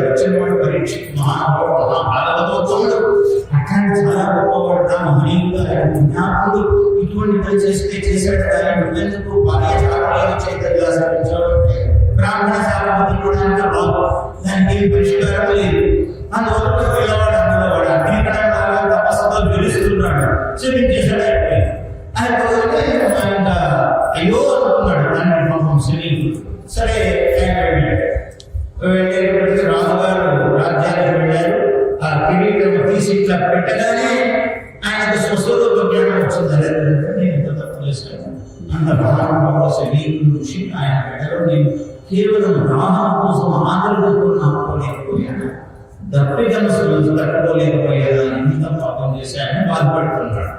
వచ్చినవాడు పరీక్ష మహానుభావుడు మహాభాగవతోత్తముడు అట్లాంటి చాలా గొప్పవాడు మహనీయుడు జ్ఞాపకుడు ఇటువంటి పని చేశాడు కానీ నువ్వెందుకు భార్య చాపలేదు చైతన్య అంటే బ్రాహ్మణ శాపతి కూడా దానికి ఏం పరిష్కారం లేదు. అందువల్ల పిల్లవాడు అందులోవాడు అగ్నికణంలాగా తపస్సుతో గెలుస్తున్నాడు క్షమించేశాడు అయిపోతే ఆయన అయ్యో అనుకున్నాడు దాన్ని పాపం శని. సరే ఆయన వెళ్ళేటప్పటికి రాజుగారు రాజ్యానికి వెళ్ళారు. ఆ కిరీటం తీసి ఇట్లా పెట్టగానే ఆయనకు స్వస్వరూప జ్ఞానం వచ్చింది. నేను ఎంత తప్పు చేశాను అంత మహానుభావుడు శని ఋషి ఆయన పెట్టలో నేను కేవలం రాహం కోసం ఆదరణతో నాకోలేకపోయాను, దప్పికను తట్టుకోలేకపోయాను, ఎంత పాపం చేశానని బాధపడుతున్నాడు.